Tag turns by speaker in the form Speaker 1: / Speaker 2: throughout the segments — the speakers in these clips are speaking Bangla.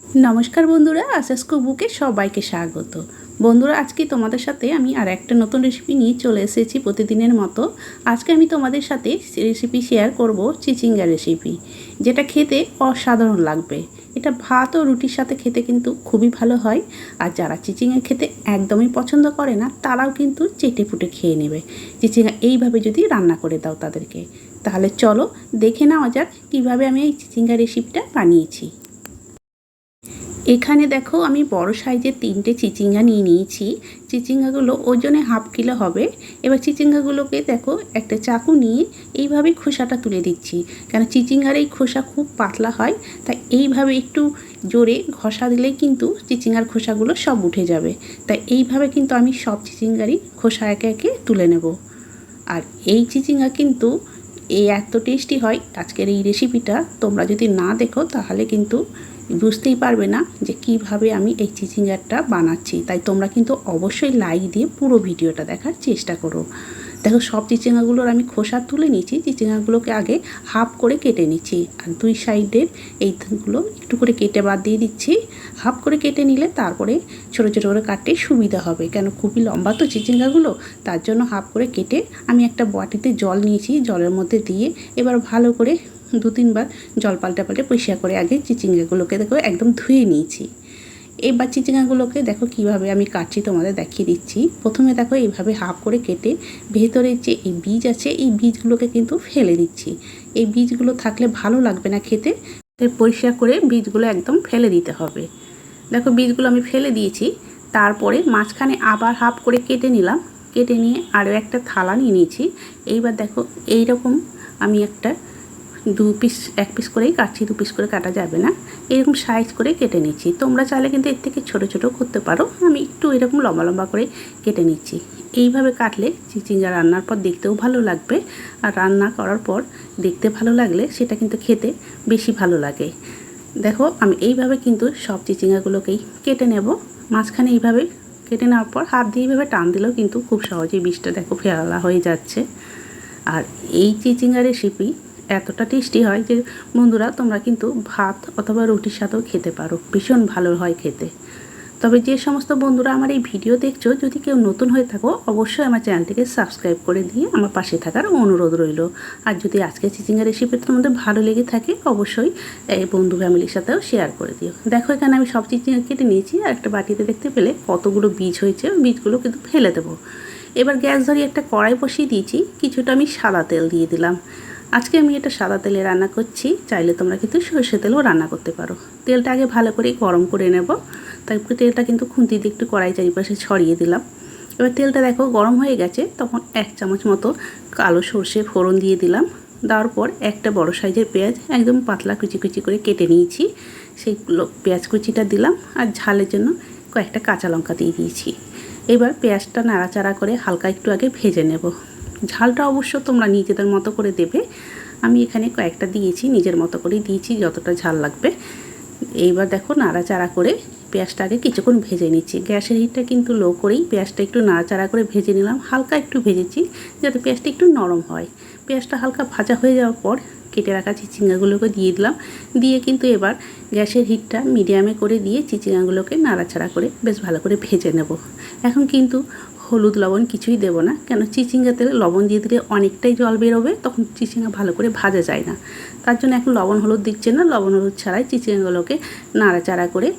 Speaker 1: नमस्कार बंधुरा आशास कुकबुके सबाइके स्वागत। बंधुरा आज के तुम्हारे साथे आमी आर एकटा नतून रेसिपि निये चले एसेछि प्रतिदिनेर मतो। आज के आमी तुम्हादेर साथे रेसिपि शेयर करब चिचिंगा रेसिपि, जेटा खेते असाधारण लागबे। এটা ভাত ও রুটির সাথে খেতে কিন্তু খুবই ভালো হয়। আর যারা চিচিঙ্গা খেতে একদমই পছন্দ করে না তারাও কিন্তু চেটেপুটে খেয়ে নেবে চিচিঙ্গা এইভাবে যদি রান্না করে দাও তাদেরকে। তাহলে চলো দেখে নেওয়া যাক কীভাবে আমি এই চিচিঙ্গা রেসিপিটা বানিয়েছি। এখানে দেখো আমি বড় সাইজের 3টে চিচিঙ্গা নিয়ে নিয়েছি। চিচিঙ্গাগুলো ওজনে হাফ কিলো হবে। এবার চিচিঙ্গাগুলোকে দেখো একটা চাকু নিয়ে এইভাবে খোসাটা তুলে দিচ্ছি, কারণ চিচিঙ্গার এই খোসা খুব পাতলা হয়, তাই এইভাবে একটু জোরে ঘষা দিলেই কিন্তু চিচিঙ্গার খোসাগুলো সব উঠে যাবে। তাই এইভাবে কিন্তু আমি সব চিচিঙ্গারই খোসা একে একে তুলে নেব। আর এই চিচিঙ্গা কিন্তু এত টেস্টি হয় আজকের এই রেসিপিটা, তোমরা যদি না দেখো তাহলে কিন্তু বুঝতেই পারবে না যে কিভাবে আমি এই চিচিঙ্গাটা বানাচ্ছি। তাই তোমরা কিন্তু অবশ্যই লাইক দিয়ে পুরো ভিডিওটা দেখার চেষ্টা করো। দেখো সব চিচিঙ্গাগুলোর আমি খোসা তুলে নিচ্ছি। চিচিঙ্গাগুলোকে আগে হাফ করে কেটে নিচ্ছি, আর দুই সাইডের এইগুলো একটু করে কেটে বাদ দিয়ে দিচ্ছি। হাফ করে কেটে নিলে তারপরে ছোটো ছোটো করে কাটতে সুবিধা হবে, কেন খুবই লম্বা তো চিচিঙ্গাগুলো, তার জন্য হাফ করে কেটে আমি একটা বাটিতে জল নিয়েছি। জলের মধ্যে দিয়ে এবার ভালো করে 2-3 বার জল পাল্টে পরিষ্কার করে আগে চিচিঙ্গাগুলোকে দেখো একদম ধুয়ে নিয়েছি। এবার চিচিঙ্গাগুলোকে দেখো কিভাবে আমি কাটছি তোমাদের দেখিয়ে দিচ্ছি। প্রথমে দেখো এইভাবে হাফ করে কেটে ভেতরে যে এই বীজ আছে এই বীজগুলোকে কিন্তু ফেলে দিচ্ছি। এই বীজগুলো থাকলে ভালো লাগবে না খেতে, তাই পরিষ্কার করে বীজগুলো একদম ফেলে দিতে হবে। দেখো বীজগুলো আমি ফেলে দিয়েছি। তারপরে মাঝখানে আবার হাফ করে কেটে নিলাম। কেটে নিয়ে আরও একটা থালা নিয়ে নিয়েছি। এইবার দেখো এইরকম আমি একটা 2 পিস 1 পিস করেই কাটছি, 2 পিস করে কাটা যাবে না, এরকম সাইজ করে কেটে নিচ্ছি। তোমরা চাইলে কিন্তু এর থেকে ছোট ছোট করতে পারো, আমি একটু এরকম লম্বা লম্বা করে কেটে নিচ্ছি। এইভাবে কাটলে চিচিঙ্গা রান্নার পর দেখতেও ভালো লাগবে, আর রান্না করার পর দেখতে ভালো লাগলে সেটা কিন্তু খেতে বেশি ভালো লাগে। দেখো আমি এইভাবে কিন্তু সব চিচিঙ্গাগুলোকেই কেটে নেব। মাঝখানে এইভাবে কেটে নেওয়ার পর হাত দিয়ে এইভাবে টান দিলেও কিন্তু খুব সহজেই বীজটা দেখো ফেলা হয়ে যাচ্ছে। আর এই চিচিঙ্গা রেসিপি এতটা টেস্টি হয় যে বন্ধুরা তোমরা কিন্তু ভাত অথবা রুটির সাথেও খেতে পারো, ভীষণ ভালো হয় খেতে। তবে যে সমস্ত বন্ধুরা আমার এই ভিডিও দেখছো, যদি কেউ নতুন হয়ে থাকো অবশ্যই আমার চ্যানেলটিকে সাবস্ক্রাইব করে দিয়ে আমার পাশে থাকার অনুরোধ রইল। আর যদি আজকে চিচিঙ্গা রেসিপিটা তোমাদের ভালো লেগে থাকে অবশ্যই এই বন্ধু ফ্যামিলির সাথেও শেয়ার করে দিও। দেখো এখানে আমি সব চিচিঙ্গা কেটে নিয়েছি, আর একটা বাটিতে দেখতে পেলে কতগুলো বীজ হয়েছে, বীজগুলো কিন্তু ফেলে দেবো। এবার গ্যাস ধরিয়ে একটা কড়াই বসিয়ে দিয়েছি, কিছুটা আমি সাদা তেল দিয়ে দিলাম। আজকে আমি এটা সাদা তেলে রান্না করছি, চাইলে তোমরা কিন্তু সরষে তেলেও রান্না করতে পারো। তেলটা আগে ভালো করে গরম করে নেব। তারপরে তেলটা কিন্তু খুন্তি দিয়ে একটু কড়াই চারিপাশে ছড়িয়ে দিলাম। এবার তেলটা দেখো গরম হয়ে গেছে, তখন 1 চামচ মতো কালো সর্ষে ফোড়ন দিয়ে দিলাম। দেওয়ার পর একটা বড় সাইজের পেঁয়াজ একদম পাতলা কুচি কুচি করে কেটে নিয়েছি, সেইগুলো পেঁয়াজ কুচিটা দিলাম। আর ঝালের জন্য কয়েকটা কাঁচা লঙ্কা দিয়ে দিয়েছি। এবার পেঁয়াজটা নাড়াচাড়া করে হালকা একটু আগে ভেজে নেব। ঝালটা অবশ্য তোমরা নিজেদের মতো করে দেবে, আমি এখানে কয়েকটা দিয়েছি, নিজের মতো করেই দিয়েছি যতটা ঝাল লাগবে। এইবার দেখো নাড়াচাড়া করে পেঁয়াজটা আগে কিছুক্ষণ ভেজে নিচ্ছি। গ্যাসের হিটটা কিন্তু লো করেই পেঁয়াজটা একটু নাড়াচাড়া করে ভেজে নিলাম। হালকা একটু ভেজেছি যাতে পেঁয়াজটা একটু নরম হয়। পেঁয়াজটা হালকা ভাজা হয়ে যাওয়ার পর কেটে রাখা চিচিঙ্গাগুলোকে দিয়ে দিলাম। দিয়ে কিন্তু এবার গ্যাসের হিটটা মিডিয়ামে করে দিয়ে চিচিঙ্গাগুলোকে নাড়াচাড়া করে বেশ ভালো করে ভেজে নেব। এখন কিন্তু হলুদ লবণ কিছুই দেব না, কেন চিচিঙ্গা তেলে লবণ দিয়ে দিলে অনেকটাই জল বেরোবে, তখন চিচিঙ্গা ভালো করে ভাজা যায় না। তার জন্য এখন লবণ হলুদ দিচ্ছে না, লবণ হলুদ ছাড়াই চিচিঙ্গাগুলোকে নাড়াচাড়া করে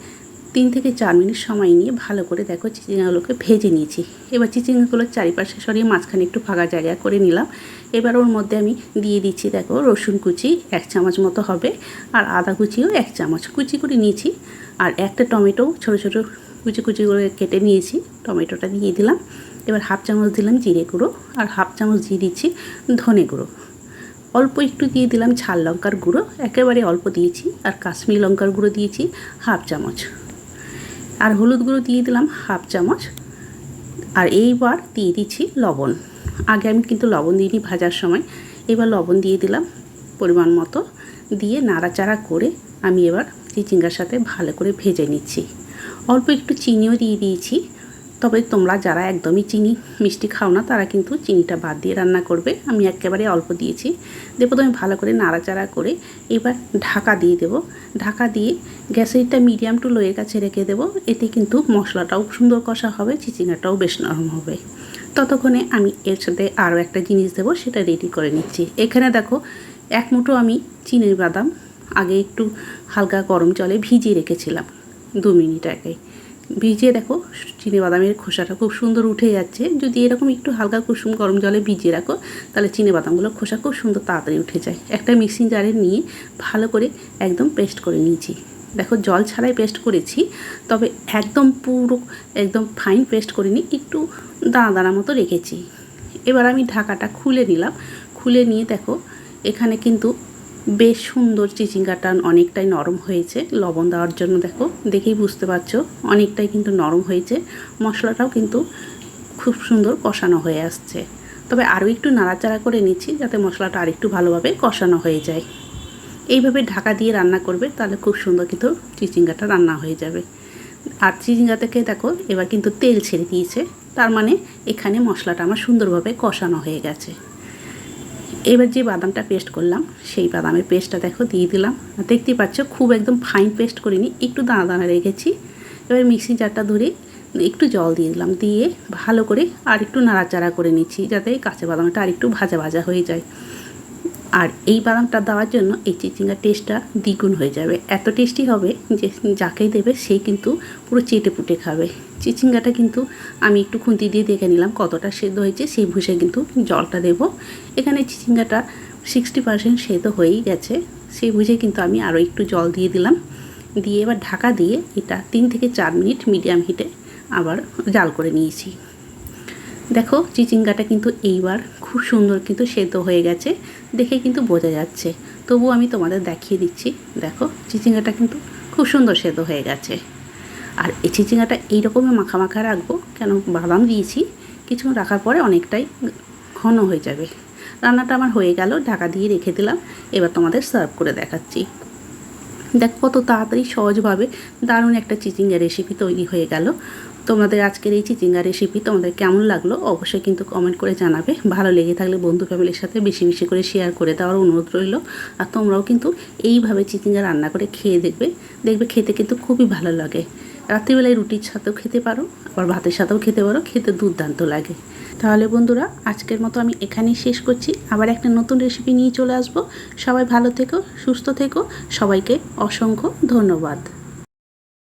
Speaker 1: 3 থেকে 4 মিনিট সময় নিয়ে ভালো করে দেখো চিচিঙ্গাগুলোকে ভেজে নিয়েছি। এবার চিচিঙ্গাগুলোর চারিপাশে সরিয়ে মাঝখানে একটু ফাঁকা জায়গা করে নিলাম। এবার ওর মধ্যে আমি দিয়ে দিচ্ছি দেখো রসুন কুচি 1 চামচ মতো হবে, আর আদা কুচিও 1 চামচ কুচি করে নিয়েছি। আর একটা টমেটো ছোটো ছোটো কুচি কুচি করে কেটে নিয়েছি, টমেটোটা দিয়ে দিলাম। এবার হাফ চামচ দিলাম জিরে গুঁড়ো, আর হাফ চামচ দিয়ে দিচ্ছি ধনে গুঁড়ো। অল্প একটু দিয়ে দিলাম ঝাল লঙ্কার গুঁড়ো, একেবারে অল্প দিয়েছি। আর কাশ্মীরি লঙ্কার গুঁড়ো দিয়েছি হাফ চামচ, আর হলুদ গুঁড়ো দিয়ে দিলাম হাফ চামচ। আর এইবার দিয়ে দিচ্ছি লবণ। আগে আমি কিন্তু লবণ দিইনি ভাজার সময়, এবার লবণ দিয়ে দিলাম পরিমাণ মতো। দিয়ে নাড়াচাড়া করে আমি এবার চিচিঙ্গার সাথে ভালো করে ভেজে নিচ্ছি। অল্প একটু চিনিও দিয়ে দিয়েছি। তবে তোমরা যারা একদমই চিনি মিষ্টি খাও না তারা কিন্তু চিনিটা বাদ দিয়ে রান্না করবে। আমি একেবারে অল্প দিয়েছি। দিয়ে প্রথমে ভালো করে নাড়াচাড়া করে এবার ঢাকা দিয়ে দেবো। ঢাকা দিয়ে গ্যাসেরটা মিডিয়াম টু লোয়ের কাছে রেখে দেবো। এতে কিন্তু মশলাটাও সুন্দর কষা হবে, চিচিঙ্গাটাও বেশ নরম হবে। ততক্ষণে আমি এর সাথে আরও একটা জিনিস দেবো, সেটা রেডি করে নিচ্ছি। এখানে দেখো 1 মুঠো আমি চিনির বাদাম আগে একটু হালকা গরম জলে ভিজিয়ে রেখেছিলাম 2 মিনিট আগে। ভিজিয়ে দেখো চিনিবাদামের খোসাটা খুব সুন্দর উঠে যাচ্ছে। যদি এরকম একটু হালকা কুসুম গরম জলে ভিজিয়ে রাখো তাহলে চিনিবাদামগুলোর খোসা খুব সুন্দর তাড়াতাড়ি উঠে যায়। একটা মিক্সিং জারে নিয়ে ভালো করে একদম পেস্ট করে নিয়েছি। দেখো জল ছাড়াই পেস্ট করেছি, তবে একদম পুরো একদম ফাইন পেস্ট করিনি, একটু দানা দানা মতো রেখেছি। এবার আমি ঢাকাটা খুলে নিলাম। খুলে নিয়ে দেখো এখানে কিন্তু বেশ সুন্দর চিচিঙ্গাটা অনেকটাই নরম হয়েছে। লবণ দেওয়ার জন্য দেখো, দেখেই বুঝতে পারছো অনেকটাই কিন্তু নরম হয়েছে। মশলাটাও কিন্তু খুব সুন্দর কষানো হয়ে আসছে। তবে আরও একটু নাড়াচাড়া করে নিচ্ছি যাতে মশলাটা আরেকটু ভালোভাবে কষানো হয়ে যায়। এইভাবে ঢাকা দিয়ে রান্না করবে তাহলে খুব সুন্দর কিন্তু চিচিঙ্গাটা রান্না হয়ে যাবে। আর চিচিঙ্গা থেকে দেখো এবার কিন্তু তেল ছেড়ে দিয়েছে, তার মানে এখানে মশলাটা আমার সুন্দরভাবে কষানো হয়ে গেছে। এবার যে বাদামটা পেস্ট করলাম সেই বাদামের পেস্টটা দেখো দিয়ে দিলাম। দেখতেই পাচ্ছ খুব একদম ফাইন পেস্ট করিনি, একটু দানা দানা রেখেছি। এবার মিক্সি জারটা ধরে একটু জল দিয়ে দিলাম, দিয়ে ভালো করে আর একটু নাড়াচাড়া করে নিচ্ছি যাতে কাঁচা বাদামটা আর একটু ভাজা ভাজা হয়ে যায়। আর এই বাদামটা দেওয়ার জন্য এই চিচিঙ্গার টেস্টটা দ্বিগুণ হয়ে যাবে। এত টেস্টি হবে যে যাকেই দেবে সেই কিন্তু পুরো চেটে পুটে খাবে। চিচিঙ্গাটা কিন্তু আমি একটু খুন্তি দিয়ে দেখে নিলাম কতটা সেদ্ধ হয়েছে, সেই বুঝে কিন্তু জলটা দেব। এখানে চিচিঙ্গাটা 60% সেদ্ধ হয়েই গেছে, সেই বুঝে কিন্তু আমি আরও একটু জল দিয়ে দিলাম। দিয়ে এবার ঢাকা দিয়ে এটা 3 থেকে 4 মিনিট মিডিয়াম হিটে আবার জাল করে নিয়েছি। দেখো চিচিঙ্গাটা কিন্তু এইবার খুব সুন্দর কিন্তু সেদ্ধ হয়ে গেছে, দেখে কিন্তু বোঝা যাচ্ছে। তবুও আমি তোমাদের দেখিয়ে দিচ্ছি। দেখো চিচিঙ্গাটা কিন্তু খুব সুন্দর সেদ্ধ হয়ে গেছে। আর এই চিচিঙ্গাটা এইরকমই মাখা মাখা রাখবো, কেন বাদাম দিয়েছি, কিছুক্ষণ রাখার পরে অনেকটাই ঘন হয়ে যাবে। রান্নাটা আমার হয়ে গেল, ঢাকা দিয়ে রেখে দিলাম। এবার তোমাদের সার্ভ করে দেখাচ্ছি। দেখো কত তাড়াতাড়ি সহজভাবে দারুণ একটা চিচিঙ্গা রেসিপি তৈরি হয়ে গেল। তোমাদের আজকের এই চিচিঙ্গা রেসিপি তোমাদের কেমন লাগলো অবশ্যই কিন্তু কমেন্ট করে জানাবে। ভালো লেগে থাকলে বন্ধু ফ্যামিলির সাথে বেশি বেশি করে শেয়ার করে দেওয়ার অনুরোধ রইল। আর তোমরাও কিন্তু এইভাবে চিচিঙ্গা রান্না করে খেয়ে দেখবে, খেতে কিন্তু খুবই ভালো লাগে। রাত্রিবেলায় রুটির সাথেও খেতে পারো, আবার ভাতের সাথেও খেতে পারো, খেতে দুর্দান্ত লাগে। তাহলে বন্ধুরা আজকের মতো আমি এখানেই শেষ করছি। আবার একটা নতুন রেসিপি নিয়ে চলে আসবো। সবাই ভালো থেকো, সুস্থ থেকো। সবাইকে অসংখ্য ধন্যবাদ।